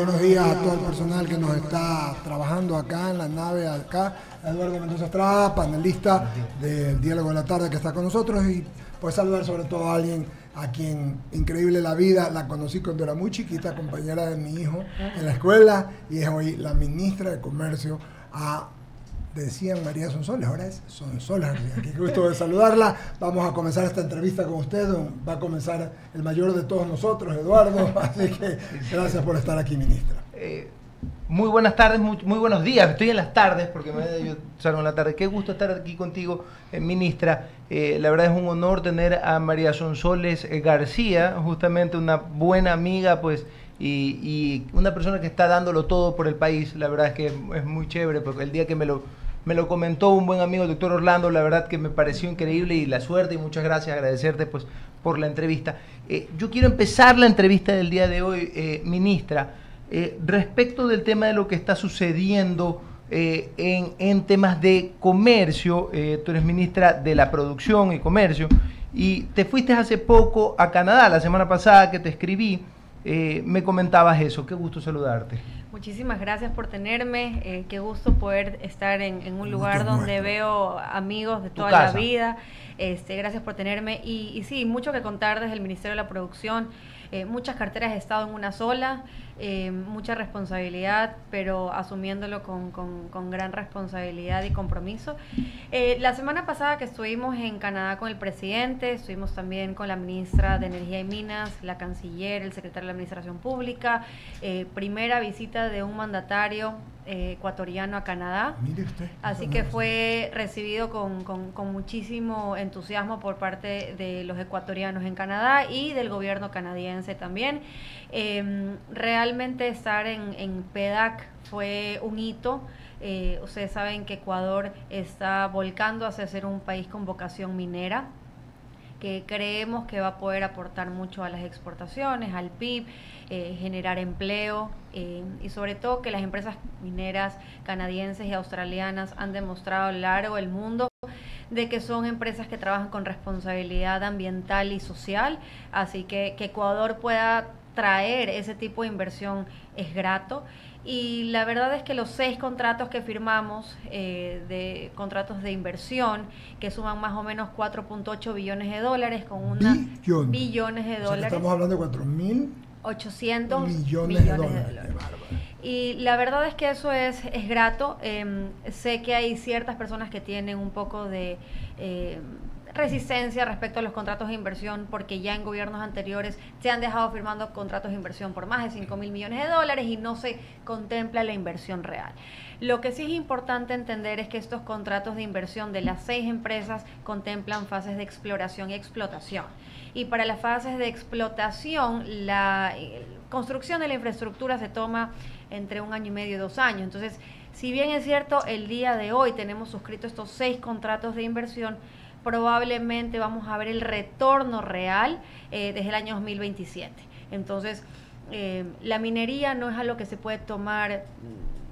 Buenos días a todo el personal que nos está trabajando acá en la nave, acá. Eduardo Mendoza Estrada, panelista del Diálogo de la Tarde que está con nosotros, y pues saludar sobre todo a alguien a quien increíble la vida, la conocí cuando era muy chiquita, compañera de mi hijo en la escuela, y es hoy la ministra de Comercio, decían María Sonsoles, ahora es Sonsoles García. Qué gusto de saludarla. Vamos a comenzar esta entrevista con usted. Va a comenzar el mayor de todos nosotros, Eduardo. Así que gracias por estar aquí, ministra. Muy buenas tardes, muy buenos días. Estoy en las tardes porque yo salgo en la tarde. Qué gusto estar aquí contigo, ministra. La verdad es un honor tener a María Sonsoles García, justamente una buena amiga, pues, y una persona que está dándolo todo por el país. La verdad es que es muy chévere, porque el día que me lo comentó un buen amigo, el doctor Orlando, la verdad que me pareció increíble, y la suerte, y muchas gracias, agradecerte pues por la entrevista. Yo quiero empezar la entrevista del día de hoy, ministra, respecto del tema de lo que está sucediendo en temas de comercio. Tú eres ministra de la Producción y Comercio, y te fuiste hace poco a Canadá. La semana pasada que te escribí, me comentabas eso. Qué gusto saludarte. Muchísimas gracias por tenerme, qué gusto poder estar en un lugar donde veo amigos de toda la vida. Gracias por tenerme, y sí, mucho que contar desde el Ministerio de la Producción. Muchas carteras he estado en una sola, mucha responsabilidad, pero asumiéndolo con gran responsabilidad y compromiso. La semana pasada que estuvimos en Canadá con el presidente, estuvimos también con la ministra de Energía y Minas, la canciller, el secretario de la Administración Pública, primera visita de un mandatario ecuatoriano a Canadá. Mire usted, así que fue recibido con muchísimo entusiasmo por parte de los ecuatorianos en Canadá y del gobierno canadiense también. Realmente estar en PDAC fue un hito. Ustedes saben que Ecuador está volcando hacia ser un país con vocación minera, que creemos que va a poder aportar mucho a las exportaciones, al PIB, generar empleo, y sobre todo que las empresas mineras canadienses y australianas han demostrado a lo largo del mundo de que son empresas que trabajan con responsabilidad ambiental y social. Así que Ecuador pueda traer ese tipo de inversión es grato. Y la verdad es que los 6 contratos que firmamos, de contratos de inversión, que suman más o menos 4.8 billones de dólares, con una billones de dólares. O sea, estamos hablando de 4.800 millones de dólares. Y la verdad es que eso es grato. Sé que hay ciertas personas que tienen un poco de resistencia respecto a los contratos de inversión, porque ya en gobiernos anteriores se han dejado firmando contratos de inversión por más de 5.000 millones de dólares y no se contempla la inversión real. Lo que sí es importante entender es que estos contratos de inversión de las 6 empresas contemplan fases de exploración y explotación. Y para las fases de explotación, la construcción de la infraestructura se toma entre 1 año y medio y 2 años. Entonces, si bien es cierto, el día de hoy tenemos suscritos estos 6 contratos de inversión, probablemente vamos a ver el retorno real desde el año 2027. Entonces, la minería no es algo que se puede tomar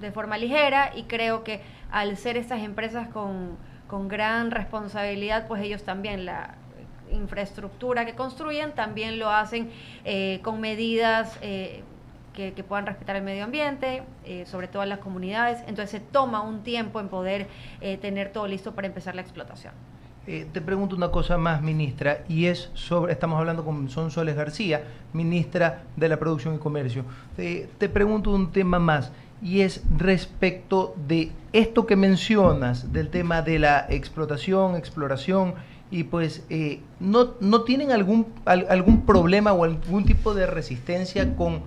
de forma ligera, y creo que al ser estas empresas con gran responsabilidad, pues ellos también, la infraestructura que construyen, también lo hacen con medidas que puedan respetar el medio ambiente, sobre todo en las comunidades. Entonces se toma un tiempo en poder tener todo listo para empezar la explotación. Te pregunto una cosa más, ministra, y es sobre, estamos hablando con Sonsoles García, ministra de la Producción y Comercio. Te pregunto un tema más, y es respecto de esto que mencionas, del tema de la exploración, y pues, ¿no tienen algún problema o algún tipo de resistencia con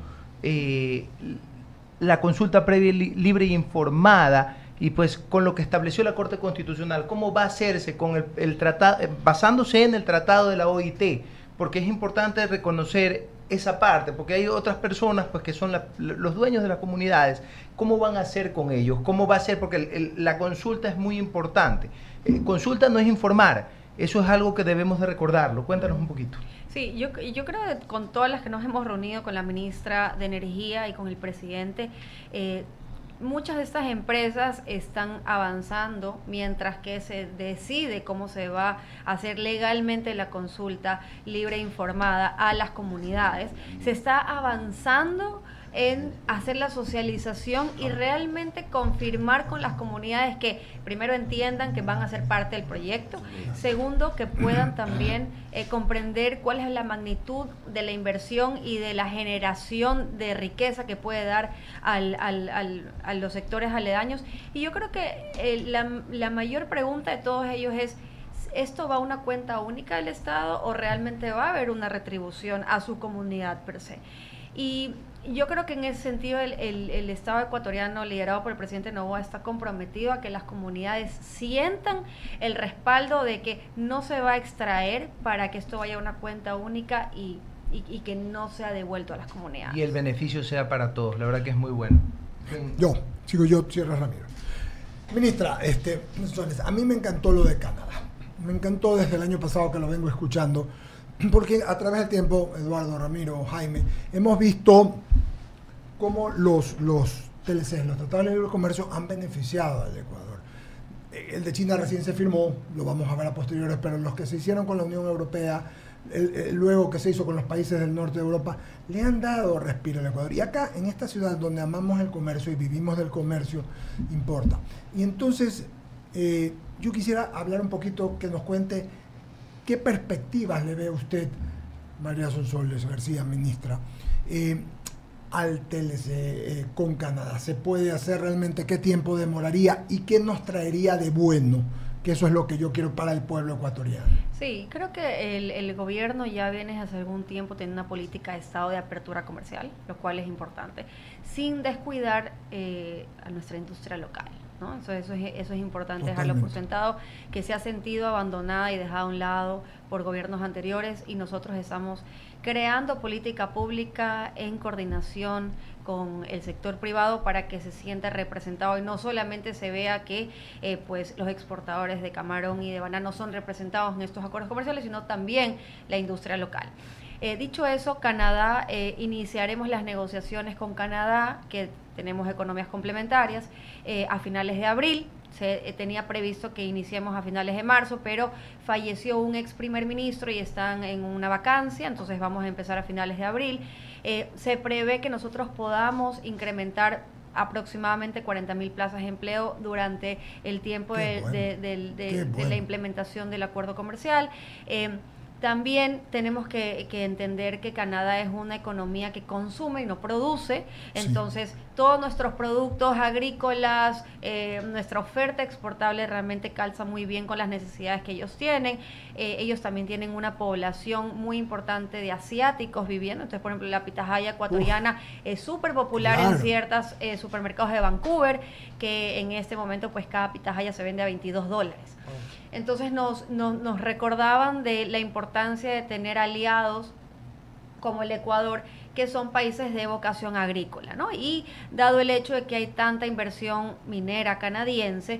la consulta previa, libre e informada? Y pues con lo que estableció la Corte Constitucional, ¿cómo va a hacerse con el tratado, basándose en el tratado de la OIT? Porque es importante reconocer esa parte, porque hay otras personas pues que son los dueños de las comunidades. ¿Cómo van a hacer con ellos? ¿Cómo va a ser? Porque la consulta es muy importante. Consulta no es informar, eso es algo que debemos de recordarlo. Cuéntanos un poquito. Sí, yo creo que con todas las que nos hemos reunido, con la ministra de Energía y con el presidente, muchas de estas empresas están avanzando mientras que se decide cómo se va a hacer legalmente la consulta libre e informada a las comunidades. Se está avanzando en hacer la socialización y realmente confirmar con las comunidades que primero entiendan que van a ser parte del proyecto, segundo que puedan también comprender cuál es la magnitud de la inversión y de la generación de riqueza que puede dar a los sectores aledaños. Y yo creo que la mayor pregunta de todos ellos es: ¿esto va a una cuenta única del Estado o realmente va a haber una retribución a su comunidad per se? Y yo creo que en ese sentido el Estado ecuatoriano, liderado por el presidente Noboa, está comprometido a que las comunidades sientan el respaldo de que no se va a extraer para que esto vaya a una cuenta única y que no sea devuelto a las comunidades. Y el beneficio sea para todos, la verdad que es muy bueno. Sigo yo, Sierra Ramiro. Ministra, a mí me encantó lo de Canadá. Me encantó desde el año pasado que lo vengo escuchando, porque a través del tiempo, Eduardo, Ramiro, Jaime, hemos visto cómo los TLC, los Tratados de Libre Comercio, han beneficiado al Ecuador. El de China recién se firmó, lo vamos a ver a posteriores, pero los que se hicieron con la Unión Europea, luego que se hizo con los países del norte de Europa, le han dado respiro al Ecuador. Y acá, en esta ciudad donde amamos el comercio y vivimos del comercio, importa. Y entonces, yo quisiera hablar un poquito, que nos cuente qué perspectivas le ve usted, María Sonsoles García, ministra, al TLC con Canadá. ¿Se puede hacer realmente? ¿Qué tiempo demoraría? ¿Y qué nos traería de bueno? Que eso es lo que yo quiero para el pueblo ecuatoriano. Sí, creo que el gobierno ya viene hace algún tiempo teniendo una política de estado de apertura comercial, lo cual es importante, sin descuidar a nuestra industria local, ¿no? Eso es importante. Totalmente. Dejarlo por sentado, que se ha sentido abandonada y dejada a un lado por gobiernos anteriores, y nosotros estamos creando política pública en coordinación con el sector privado para que se sienta representado y no solamente se vea que pues los exportadores de camarón y de banano son representados en estos acuerdos comerciales, sino también la industria local. Dicho eso, Canadá, iniciaremos las negociaciones con Canadá, que tenemos economías complementarias, a finales de abril. Se tenía previsto que iniciemos a finales de marzo, pero falleció un ex primer ministro y están en una vacancia, entonces vamos a empezar a finales de abril. Se prevé que nosotros podamos incrementar aproximadamente 40.000 plazas de empleo durante el tiempo de la implementación del acuerdo comercial. También tenemos que entender que Canadá es una economía que consume y no produce, entonces todos nuestros productos agrícolas, nuestra oferta exportable realmente calza muy bien con las necesidades que ellos tienen. Ellos también tienen una población muy importante de asiáticos viviendo, entonces por ejemplo la pitahaya ecuatoriana es súper popular en ciertos supermercados de Vancouver, que en este momento pues cada pitahaya se vende a $22. Entonces nos recordaban de la importancia de tener aliados como el Ecuador, que son países de vocación agrícola, ¿no? Y dado el hecho de que hay tanta inversión minera canadiense,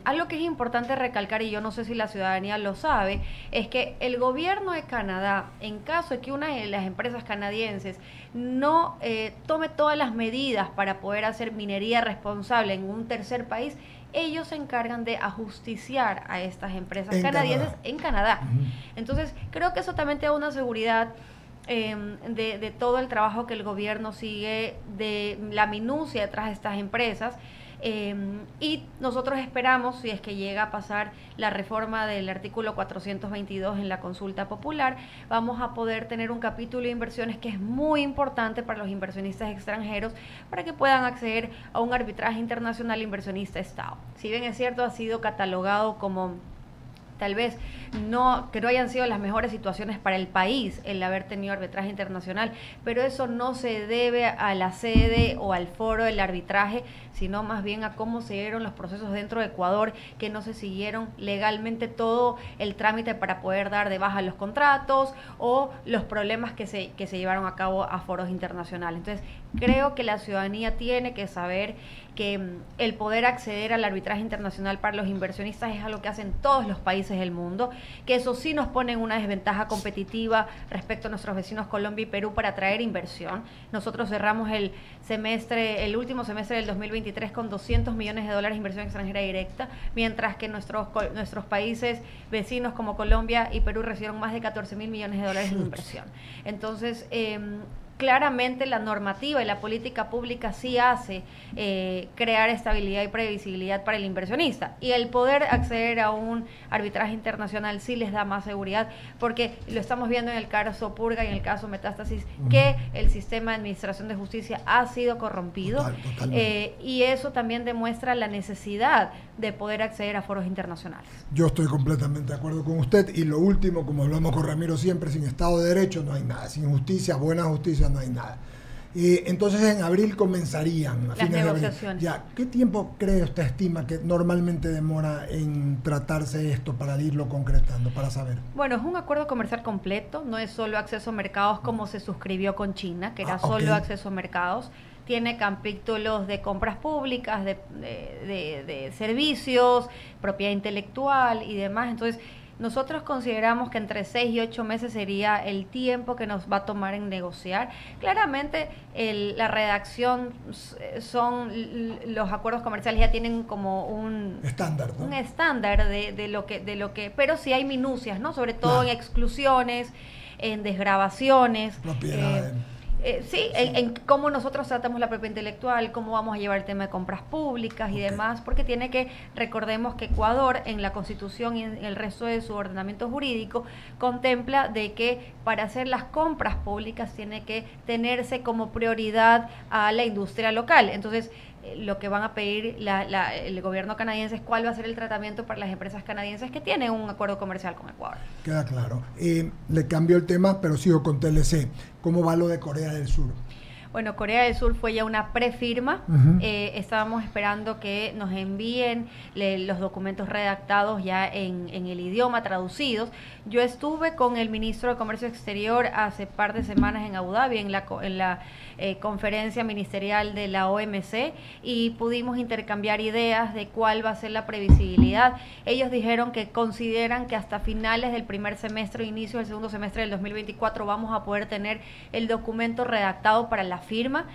algo que es importante recalcar, y yo no sé si la ciudadanía lo sabe, es que el gobierno de Canadá, en caso de que una de las empresas canadienses no tome todas las medidas para poder hacer minería responsable en un tercer país, ellos se encargan de ajusticiar a estas empresas canadienses en Canadá. Entonces, creo que eso también te da una seguridad de todo el trabajo que el gobierno sigue, de la minucia detrás de estas empresas. Y nosotros esperamos, si es que llega a pasar la reforma del artículo 422 en la consulta popular, vamos a poder tener un capítulo de inversiones que es muy importante para los inversionistas extranjeros, para que puedan acceder a un arbitraje internacional inversionista-Estado. Si bien es cierto, ha sido catalogado como tal vez que no hayan sido las mejores situaciones para el país el haber tenido arbitraje internacional, pero eso no se debe a la sede o al foro del arbitraje, sino más bien a cómo se dieron los procesos dentro de Ecuador, que no se siguieron legalmente todo el trámite para poder dar de baja los contratos, o los problemas que se llevaron a cabo a foros internacionales. Entonces, creo que la ciudadanía tiene que saber que el poder acceder al arbitraje internacional para los inversionistas es algo que hacen todos los países del mundo, que eso sí nos pone en una desventaja competitiva respecto a nuestros vecinos Colombia y Perú para atraer inversión. Nosotros cerramos el último semestre del 2023 con $200 millones de inversión extranjera directa, mientras que nuestros países vecinos como Colombia y Perú recibieron más de $14.000 millones en inversión. Entonces, claramente la normativa y la política pública sí hace crear estabilidad y previsibilidad para el inversionista. Y el poder acceder a un arbitraje internacional sí les da más seguridad, porque lo estamos viendo en el caso Purga y en el caso Metástasis, que el sistema de administración de justicia ha sido corrompido. Y eso también demuestra la necesidad de poder acceder a foros internacionales. Yo estoy completamente de acuerdo con usted. Y lo último, como hablamos con Ramiro siempre, sin Estado de Derecho no hay nada, sin justicia, buena justicia no hay nada. Entonces en abril comenzarían, a las fines negociaciones. De abril. Ya, ¿qué tiempo cree usted, estima que normalmente demora en tratarse esto para irlo concretando, para saber? Bueno, es un acuerdo comercial completo, no es solo acceso a mercados como se suscribió con China, que era solo acceso a mercados. Tiene capítulos de compras públicas, de servicios, propiedad intelectual y demás. Entonces, nosotros consideramos que entre 6 y 8 meses sería el tiempo que nos va a tomar en negociar. Claramente, la redacción son los acuerdos comerciales ya tienen como un estándar, ¿no? Un estándar de lo que, pero sí hay minucias, ¿no? Sobre todo en exclusiones, en desgravaciones. Propiedades. En cómo nosotros tratamos la propiedad intelectual, cómo vamos a llevar el tema de compras públicas y demás, porque recordemos que Ecuador en la Constitución y en el resto de su ordenamiento jurídico contempla de que para hacer las compras públicas tiene que tenerse como prioridad a la industria local. Entonces, lo que van a pedir el gobierno canadiense es cuál va a ser el tratamiento para las empresas canadienses que tienen un acuerdo comercial con Ecuador. Queda claro. Le cambio el tema, pero sigo con TLC. ¿Cómo va lo de Corea del Sur? Bueno, Corea del Sur fue ya una prefirma. Estábamos esperando que nos envíen los documentos redactados ya en el idioma, traducidos. Yo estuve con el ministro de Comercio Exterior hace par de semanas en Abu Dhabi, en la conferencia ministerial de la OMC, y pudimos intercambiar ideas de cuál va a ser la previsibilidad. Ellos dijeron que consideran que hasta finales del primer semestre, inicio del segundo semestre del 2024, vamos a poder tener el documento redactado para la firma,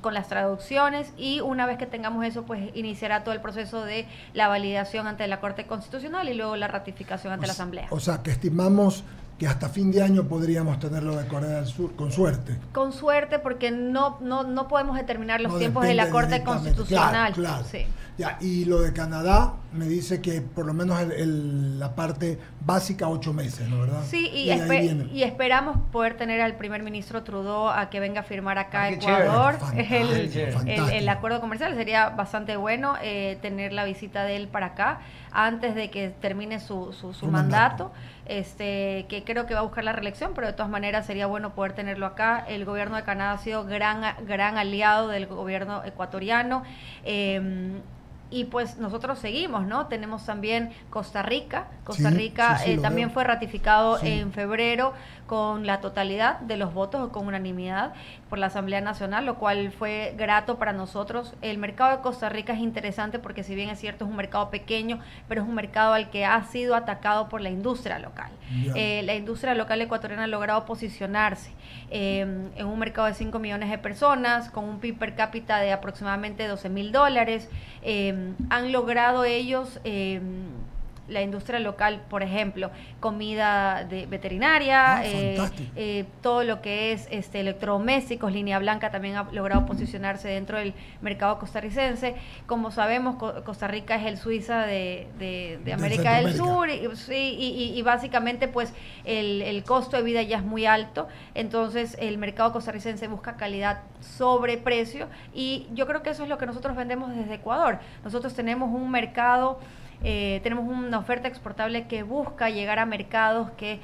con las traducciones, y una vez que tengamos eso, pues iniciará todo el proceso de la validación ante la Corte Constitucional y luego la ratificación ante la Asamblea. O sea, que estimamos que hasta fin de año podríamos tenerlo de Corea del Sur, con suerte. Con suerte, porque no podemos determinar los tiempos de la Corte Constitucional. Claro. Sí. Ya, y lo de Canadá me dice que por lo menos la parte básica 8 meses, ¿no? ¿Verdad? Sí, y esperamos poder tener al primer ministro Trudeau a que venga a firmar acá a Ecuador. El acuerdo comercial sería bastante bueno tener la visita de él para acá antes de que termine su mandato. Que creo que va a buscar la reelección, pero de todas maneras sería bueno poder tenerlo acá. El gobierno de Canadá ha sido gran aliado del gobierno ecuatoriano. Y pues nosotros seguimos, ¿no? Tenemos también Costa Rica. Costa Rica también fue ratificado en febrero con la totalidad de los votos o con unanimidad por la Asamblea Nacional, lo cual fue grato para nosotros. El mercado de Costa Rica es interesante porque, si bien es cierto, es un mercado pequeño, pero es un mercado al que ha sido atacado por la industria local. La industria local ecuatoriana ha logrado posicionarse en un mercado de 5 millones de personas, con un PIB per cápita de aproximadamente $12,000. Han logrado ellos, la industria local, por ejemplo, comida veterinaria, todo lo que es electrodomésticos, línea blanca también ha logrado posicionarse dentro del mercado costarricense. Como sabemos, Costa Rica es el Suiza de América del Sur, y básicamente pues el costo de vida ya es muy alto. Entonces el mercado costarricense busca calidad sobre precio, y yo creo que eso es lo que nosotros vendemos desde Ecuador. Nosotros tenemos un mercado, tenemos una oferta exportable que busca llegar a mercados que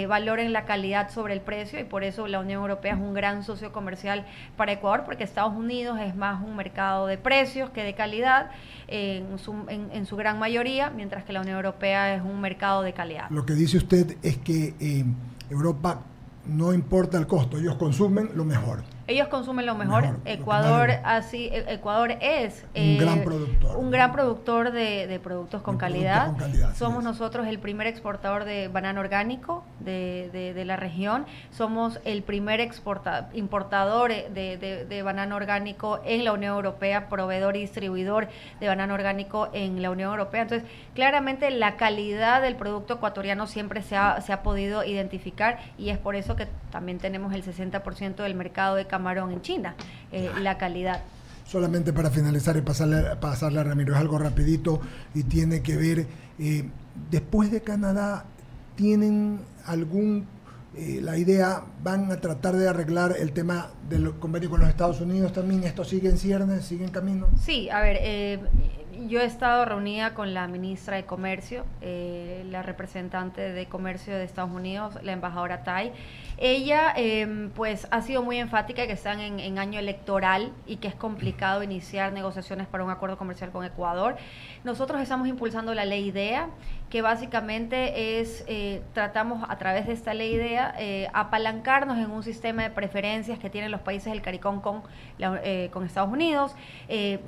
valoren la calidad sobre el precio, y por eso la Unión Europea es un gran socio comercial para Ecuador, porque Estados Unidos es más un mercado de precios que de calidad en su gran mayoría, mientras que la Unión Europea es un mercado de calidad. Lo que dice usted es que Europa no importa el costo, ellos consumen lo mejor. Ellos consumen lo mejor. Ecuador es un gran productor de productos con calidad. Somos nosotros el primer exportador de banano orgánico de la región. Somos el primer importador de banano orgánico en la Unión Europea, proveedor y distribuidor de banano orgánico en la Unión Europea. Entonces, claramente la calidad del producto ecuatoriano siempre se ha podido identificar, y es por eso que también tenemos el 60% del mercado de camarón en China, la calidad. Solamente para finalizar y pasarle a Ramiro, es algo rapidito y tiene que ver, después de Canadá, ¿tienen la idea, van a tratar de arreglar el tema del convenio con los Estados Unidos también? ¿Esto sigue en ciernes, sigue en camino? Sí, a ver, yo he estado reunida con la ministra de Comercio, la representante de Comercio de Estados Unidos, la embajadora Tai. Ella pues ha sido muy enfática que están en año electoral y que es complicado iniciar negociaciones para un acuerdo comercial con Ecuador. Nosotros estamos impulsando la ley IDEA, que básicamente es, tratamos a través de esta ley IDEA apalancarnos en un sistema de preferencias que tienen los países del CARICOM con Estados Unidos.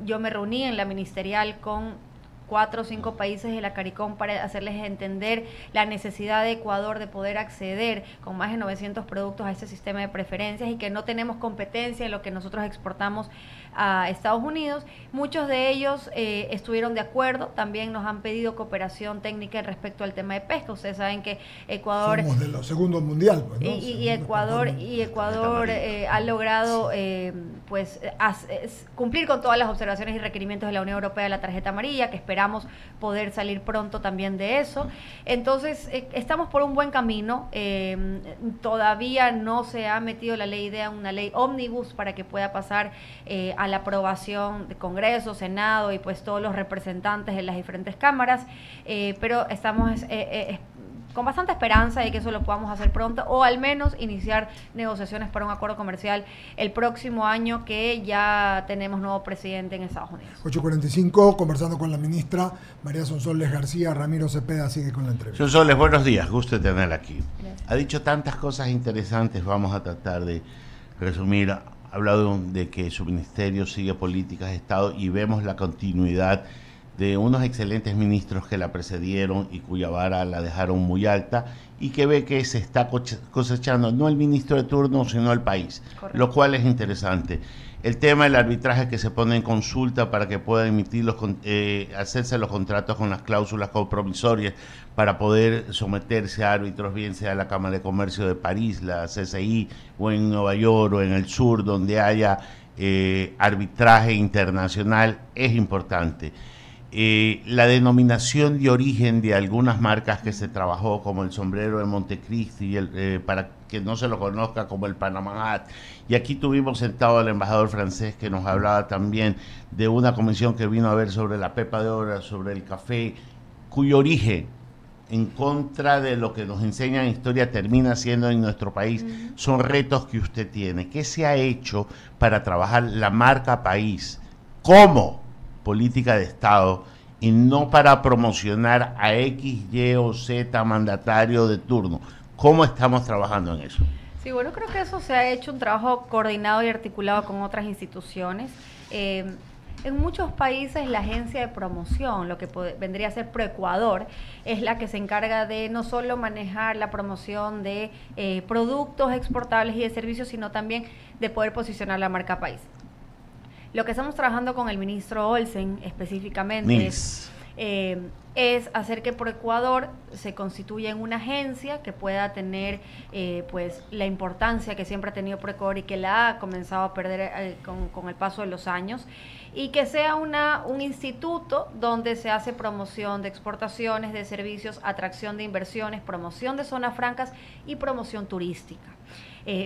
Yo me reuní en la ministerial con 4 o 5 países de la CARICOM para hacerles entender la necesidad de Ecuador de poder acceder con más de 900 productos a este sistema de preferencias, y que no tenemos competencia en lo que nosotros exportamos a Estados Unidos. Muchos de ellos estuvieron de acuerdo, también nos han pedido cooperación técnica respecto al tema de pesca. Ustedes saben que Ecuador... Somos de los segundos mundial, pues, ¿no? Y Ecuador ha logrado pues cumplir con todas las observaciones y requerimientos de la Unión Europea de la tarjeta amarilla, que esperamos poder salir pronto también de eso. Entonces, estamos por un buen camino. Todavía no se ha metido la ley IDEA, una ley ómnibus, para que pueda pasar a la aprobación de Congreso, Senado y pues todos los representantes de las diferentes cámaras, pero estamos con bastante esperanza de que eso lo podamos hacer pronto, o al menos iniciar negociaciones para un acuerdo comercial el próximo año, que ya tenemos nuevo presidente en Estados Unidos. 8:45, conversando con la ministra María Sonsoles García. Ramiro Cepeda sigue con la entrevista. Sonsoles, buenos días, gusto de tenerla aquí. Gracias. Ha dicho tantas cosas interesantes, vamos a tratar de resumir. Ha hablado de que su ministerio sigue políticas de Estado y vemos la continuidad de unos excelentes ministros que la precedieron y cuya vara la dejaron muy alta, y que ve que se está cosechando no el ministro de turno, sino el país. Correcto. Lo cual es interesante. El tema del arbitraje que se pone en consulta para que puedan emitir hacerse los contratos con las cláusulas compromisorias para poder someterse a árbitros, bien sea la Cámara de Comercio de París, la CCI, o en Nueva York o en el sur, donde haya arbitraje internacional, es importante. La denominación de origen de algunas marcas que se trabajó, como el sombrero de Montecristi, para que no se lo conozca como el Panama Hat. Y aquí tuvimos sentado al embajador francés, que nos hablaba también de una comisión que vino a ver sobre la pepa de oro, sobre el café, cuyo origen, en contra de lo que nos enseñan en historia, termina siendo en nuestro país. Son retos que usted tiene. ¿Qué se ha hecho para trabajar la marca país como política de Estado y no para promocionar a X, Y o Z mandatario de turno? ¿Cómo estamos trabajando en eso? Sí, bueno, creo que eso se ha hecho un trabajo coordinado y articulado con otras instituciones. En muchos países la agencia de promoción, lo que vendría a ser Proecuador, es la que se encarga de no solo manejar la promoción de productos exportables y de servicios, sino también de poder posicionar la marca país. Lo que estamos trabajando con el ministro Olsen específicamente es hacer que Proecuador se constituya en una agencia que pueda tener pues la importancia que siempre ha tenido Proecuador y que la ha comenzado a perder con el paso de los años, y que sea un instituto donde se hace promoción de exportaciones, de servicios, atracción de inversiones, promoción de zonas francas y promoción turística.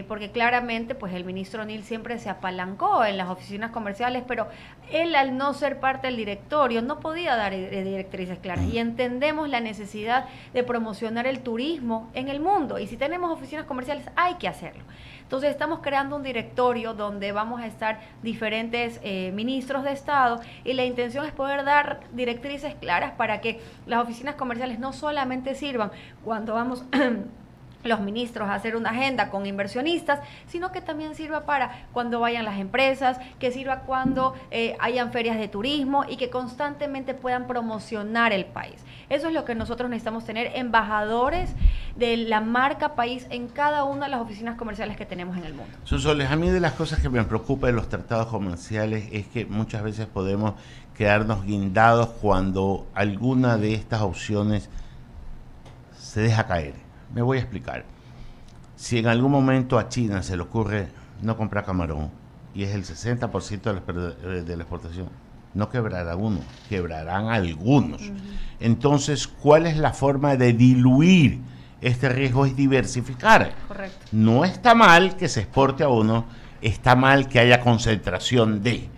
Porque claramente pues el ministro O'Neill siempre se apalancó en las oficinas comerciales, pero él, al no ser parte del directorio, no podía dar directrices claras, y entendemos la necesidad de promocionar el turismo en el mundo, y si tenemos oficinas comerciales hay que hacerlo. Entonces estamos creando un directorio donde vamos a estar diferentes ministros de Estado, y la intención es poder dar directrices claras para que las oficinas comerciales no solamente sirvan cuando vamos los ministros a hacer una agenda con inversionistas, sino que también sirva para cuando vayan las empresas, que sirva cuando hayan ferias de turismo y que constantemente puedan promocionar el país. Eso es lo que nosotros necesitamos tener, embajadores de la marca país en cada una de las oficinas comerciales que tenemos en el mundo. Sonsoles, a mí de las cosas que me preocupa de los tratados comerciales es que muchas veces podemos quedarnos guindados cuando alguna de estas opciones se deja caer. Me voy a explicar. Si en algún momento a China se le ocurre no comprar camarón y es el 60% de la exportación, no quebrará uno, quebrarán algunos. Entonces, ¿cuál es la forma de diluir este riesgo? Es diversificar. Correcto. No está mal que se exporte a uno, está mal que haya concentración de.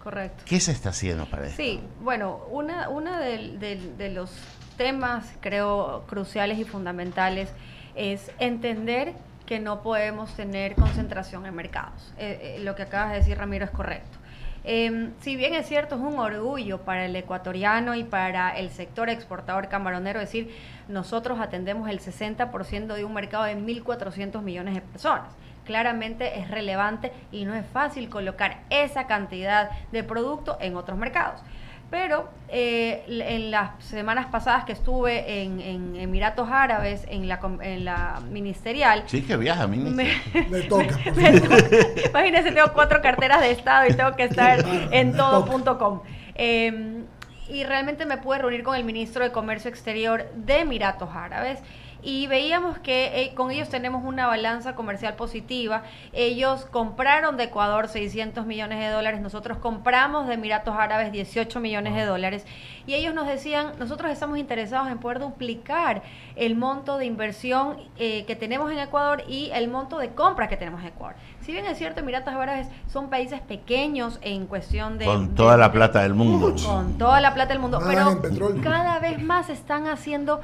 Correcto. ¿Qué se está haciendo para esto? Sí, bueno, una de los temas, creo, cruciales y fundamentales es entender que no podemos tener concentración en mercados. Lo que acabas de decir, Ramiro, es correcto. Si bien es cierto, es un orgullo para el ecuatoriano y para el sector exportador camaronero decir, nosotros atendemos el 60% de un mercado de 1.400 millones de personas. Claramente es relevante y no es fácil colocar esa cantidad de producto en otros mercados. Pero en las semanas pasadas que estuve en Emiratos Árabes, en la ministerial... Sí, que viaja, ministra. Me toca, por favor. Imagínense, tengo 4 carteras de Estado y tengo que estar en todo.com. Y realmente me pude reunir con el ministro de Comercio Exterior de Emiratos Árabes y veíamos que con ellos tenemos una balanza comercial positiva. Ellos compraron de Ecuador 600 millones de dólares, nosotros compramos de Emiratos Árabes 18 millones de dólares y ellos nos decían, nosotros estamos interesados en poder duplicar el monto de inversión que tenemos en Ecuador y el monto de compra que tenemos en Ecuador. Si bien es cierto, Emiratos Árabes son países pequeños en cuestión de... Con toda la plata del mundo. Con toda la plata del mundo, Nada pero cada vez más están haciendo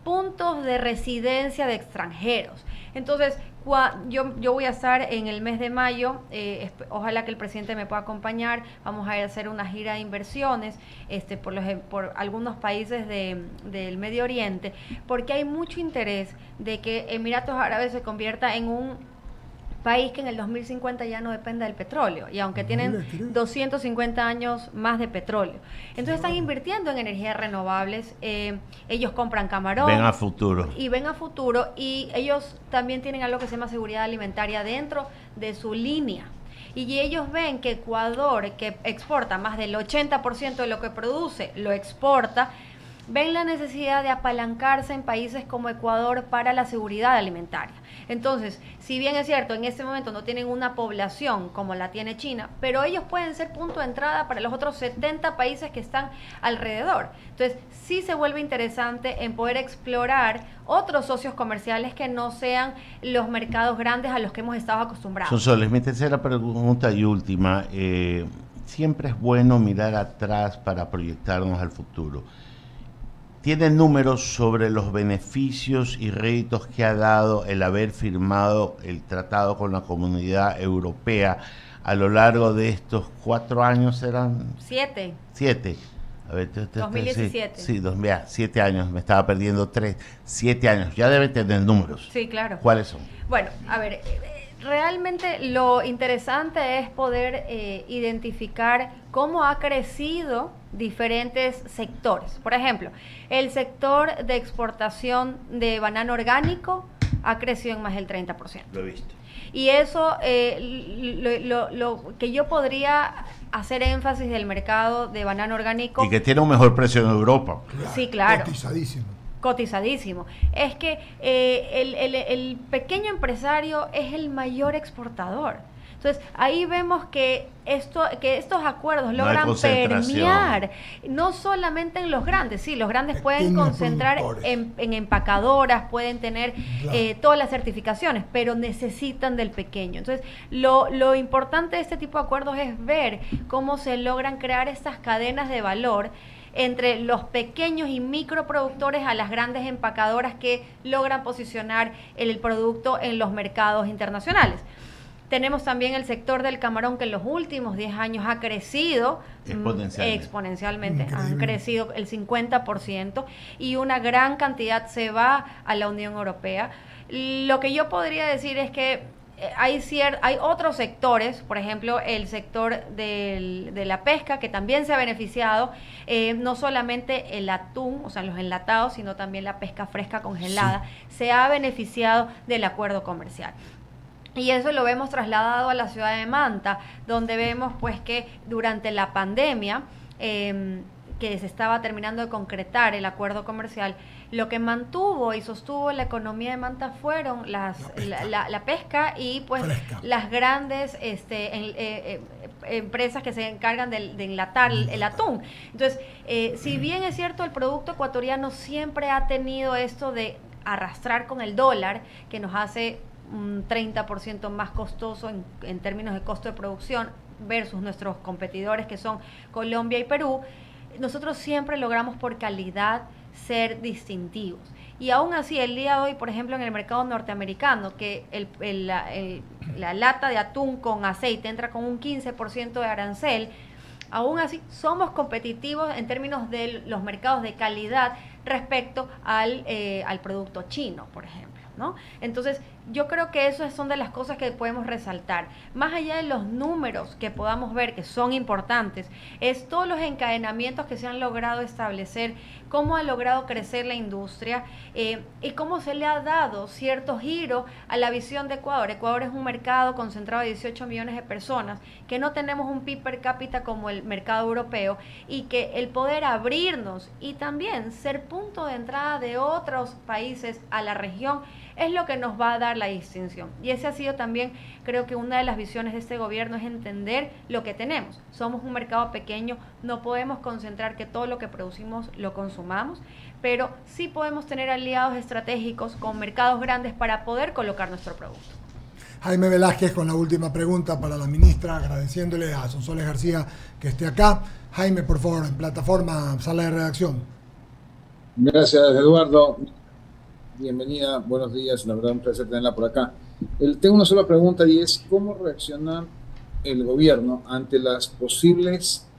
puntos de residencia de extranjeros. Entonces, yo voy a estar en el mes de mayo, ojalá que el presidente me pueda acompañar, vamos a ir a hacer una gira de inversiones por algunos países del Medio Oriente, porque hay mucho interés de que Emiratos Árabes se convierta en un país que en el 2050 ya no dependa del petróleo, y aunque tienen 250 años más de petróleo. Entonces están invirtiendo en energías renovables, ellos compran camarón. Ven a futuro. Y ven a futuro, y ellos también tienen algo que se llama seguridad alimentaria dentro de su línea. Y ellos ven que Ecuador, que exporta más del 80% de lo que produce, lo exporta, ven la necesidad de apalancarse en países como Ecuador para la seguridad alimentaria. Entonces, si bien es cierto, en este momento no tienen una población como la tiene China, pero ellos pueden ser punto de entrada para los otros 70 países que están alrededor. Entonces, sí se vuelve interesante en poder explorar otros socios comerciales que no sean los mercados grandes a los que hemos estado acostumbrados. Sonsoles, mi tercera pregunta y última. Siempre es bueno mirar atrás para proyectarnos al futuro. ¿Tienen números sobre los beneficios y réditos que ha dado el haber firmado el tratado con la Comunidad Europea a lo largo de estos 4 años? ¿Eran? 7. 7. A ver, 2017. Sí, 7 años, me estaba perdiendo 3. 7 años, ya deben tener números. Sí, claro. ¿Cuáles son? Bueno, a ver, realmente lo interesante es poder identificar cómo ha crecido diferentes sectores. Por ejemplo, el sector de exportación de banano orgánico ha crecido en más del 30%. Lo he visto. Y eso, lo que yo podría hacer énfasis del mercado de banano orgánico... Y que tiene un mejor precio en Europa. Sí, claro. Cotizadísimo. Es que el pequeño empresario es el mayor exportador. Entonces, ahí vemos que estos acuerdos logran permear no solamente en los grandes, sí, los grandes pueden concentrar en empacadoras, pueden tener todas las certificaciones, pero necesitan del pequeño. Entonces, lo importante de este tipo de acuerdos es ver cómo se logran crear estas cadenas de valor entre los pequeños y microproductores a las grandes empacadoras que logran posicionar el producto en los mercados internacionales. Tenemos también el sector del camarón que en los últimos 10 años ha crecido exponencialmente. Han crecido el 50% y una gran cantidad se va a la Unión Europea. Lo que yo podría decir es que hay otros sectores, por ejemplo, el sector de la pesca, que también se ha beneficiado, no solamente el atún, o sea, los enlatados, sino también la pesca fresca congelada, se ha beneficiado del acuerdo comercial. Y eso lo vemos trasladado a la ciudad de Manta, donde vemos pues que durante la pandemia, que se estaba terminando de concretar el acuerdo comercial, lo que mantuvo y sostuvo la economía de Manta fueron la pesca y pues fresca. Las grandes empresas que se encargan de enlatar el atún. Entonces, si bien es cierto, el producto ecuatoriano siempre ha tenido esto de arrastrar con el dólar, que nos hace un 30% más costoso en términos de costo de producción versus nuestros competidores que son Colombia y Perú, nosotros siempre logramos por calidad ser distintivos. Y aún así, el día de hoy, por ejemplo, en el mercado norteamericano, que la lata de atún con aceite entra con un 15% de arancel, aún así somos competitivos en términos de los mercados de calidad respecto al producto chino, por ejemplo, ¿no? Entonces, yo creo que eso son de las cosas que podemos resaltar. Más allá de los números que podamos ver, que son importantes, es todos los encadenamientos que se han logrado establecer, cómo ha logrado crecer la industria y cómo se le ha dado cierto giro a la visión de Ecuador. Ecuador es un mercado concentrado de 18 millones de personas, que no tenemos un PIB per cápita como el mercado europeo, y que el poder abrirnos y también ser punto de entrada de otros países a la región es lo que nos va a dar la distinción. Y ese ha sido también, creo que una de las visiones de este gobierno, es entender lo que tenemos. Somos un mercado pequeño, no podemos concentrar que todo lo que producimos lo consumamos, pero sí podemos tener aliados estratégicos con mercados grandes para poder colocar nuestro producto. Jaime Velázquez con la última pregunta para la ministra, agradeciéndole a Sonsoles García que esté acá. Jaime, por favor, en plataforma, sala de redacción. Gracias, Eduardo. Bienvenida, buenos días, la verdad un placer tenerla por acá. Tengo una sola pregunta y es ¿cómo reacciona el gobierno ante las posibles,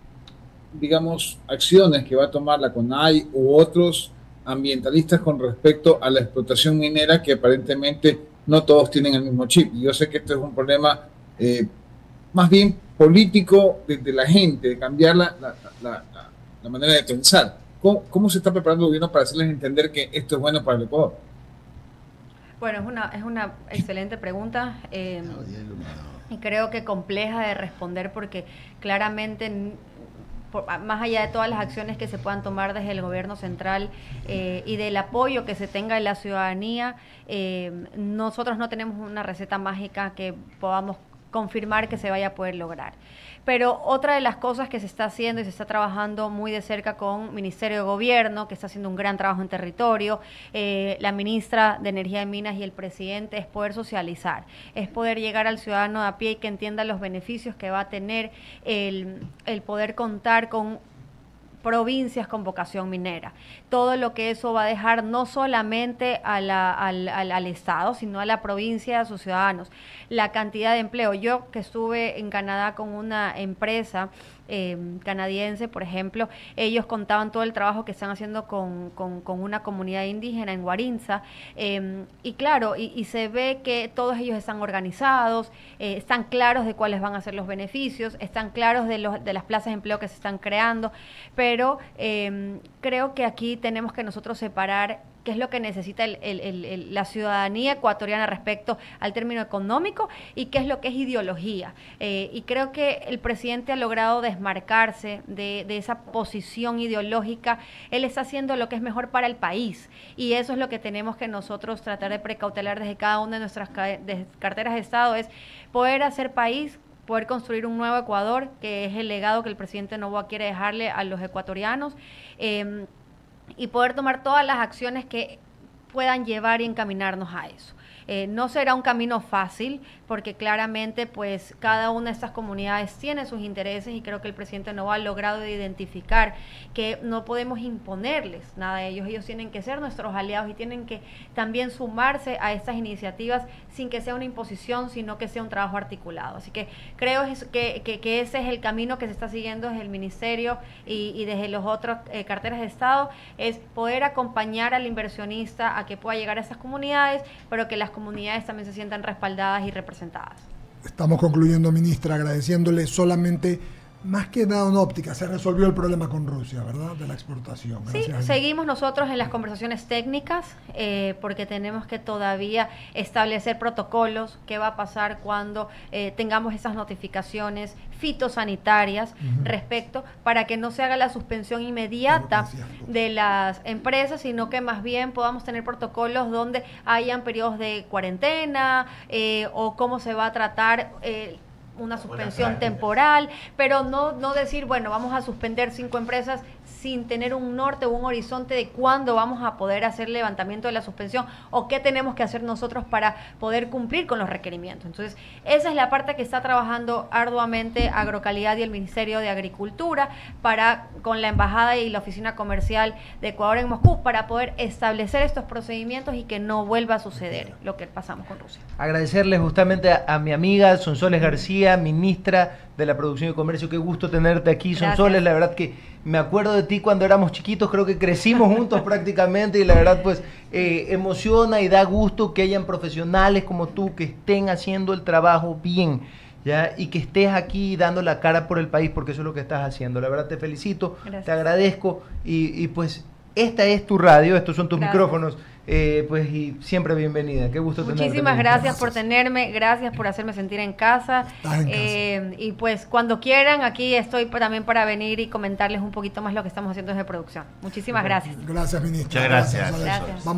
digamos, acciones que va a tomar la CONAI u otros ambientalistas con respecto a la explotación minera, que aparentemente no todos tienen el mismo chip? Y yo sé que esto es un problema más bien político de la gente, de cambiar la manera de pensar. ¿Cómo se está preparando el gobierno para hacerles entender que esto es bueno para el Ecuador? Bueno, es una excelente pregunta y creo que compleja de responder, porque claramente, más allá de todas las acciones que se puedan tomar desde el gobierno central y del apoyo que se tenga en la ciudadanía, nosotros no tenemos una receta mágica que podamos confirmar que se vaya a poder lograr. Pero otra de las cosas que se está haciendo y se está trabajando muy de cerca con Ministerio de Gobierno, que está haciendo un gran trabajo en territorio, la ministra de Energía y Minas y el presidente, es poder socializar, es poder llegar al ciudadano de a pie y que entienda los beneficios que va a tener el poder contar con provincias con vocación minera. Todo lo que eso va a dejar no solamente al Estado, sino a la provincia, a sus ciudadanos. La cantidad de empleo. Yo que estuve en Canadá con una empresa canadiense, por ejemplo, ellos contaban todo el trabajo que están haciendo con una comunidad indígena en Guarinza, y claro, y se ve que todos ellos están organizados, están claros de cuáles van a ser los beneficios, están claros de las plazas de empleo que se están creando, pero creo que aquí tenemos que nosotros separar qué es lo que necesita la ciudadanía ecuatoriana respecto al término económico y qué es lo que es ideología. Y creo que el presidente ha logrado desmarcarse de esa posición ideológica. Él está haciendo lo que es mejor para el país, y eso es lo que tenemos que nosotros tratar de precautelar desde cada una de nuestras carteras de Estado, es poder hacer país, poder construir un nuevo Ecuador, que es el legado que el presidente Noboa quiere dejarle a los ecuatorianos, y poder tomar todas las acciones que puedan llevar y encaminarnos a eso. No será un camino fácil, porque claramente pues cada una de estas comunidades tiene sus intereses y creo que el presidente Noboa ha logrado identificar que no podemos imponerles nada a ellos. Ellos tienen que ser nuestros aliados y tienen que también sumarse a estas iniciativas sin que sea una imposición, sino que sea un trabajo articulado. Así que creo que ese es el camino que se está siguiendo desde el Ministerio y desde los otros carteras de Estado, es poder acompañar al inversionista a que pueda llegar a esas comunidades, pero que las comunidades también se sientan respaldadas y representadas. Estamos concluyendo, ministra, agradeciéndole solamente, más que nada una óptica, se resolvió el problema con Rusia, ¿verdad? De la exportación. Sí, seguimos nosotros en las conversaciones técnicas, porque tenemos que todavía establecer protocolos, qué va a pasar cuando tengamos esas notificaciones fitosanitarias respecto, para que no se haga la suspensión inmediata de las empresas, sino que más bien podamos tener protocolos donde hayan periodos de cuarentena, o cómo se va a tratar una suspensión temporal, pero no decir, bueno, vamos a suspender 5 empresas sin tener un norte o un horizonte de cuándo vamos a poder hacer levantamiento de la suspensión o qué tenemos que hacer nosotros para poder cumplir con los requerimientos. Entonces, esa es la parte que está trabajando arduamente Agrocalidad y el Ministerio de Agricultura con la Embajada y la Oficina Comercial de Ecuador en Moscú, para poder establecer estos procedimientos y que no vuelva a suceder lo que pasamos con Rusia. Agradecerle justamente a mi amiga Sonsoles García, ministra de la Producción y Comercio. Qué gusto tenerte aquí, Sonsoles. La verdad que me acuerdo de ti cuando éramos chiquitos, creo que crecimos juntos prácticamente, y la verdad pues emociona y da gusto que hayan profesionales como tú que estén haciendo el trabajo bien, ¿ya? Y que estés aquí dando la cara por el país, porque eso es lo que estás haciendo. La verdad te felicito, te agradezco, y pues esta es tu radio, estos son tus micrófonos. Pues y siempre bienvenida, qué gusto tenerte. Muchísimas gracias por tenerme, gracias por hacerme sentir en casa, y pues cuando quieran aquí estoy también para venir y comentarles un poquito más lo que estamos haciendo desde producción. Muchísimas gracias. Gracias, ministra. Muchas gracias. Gracias.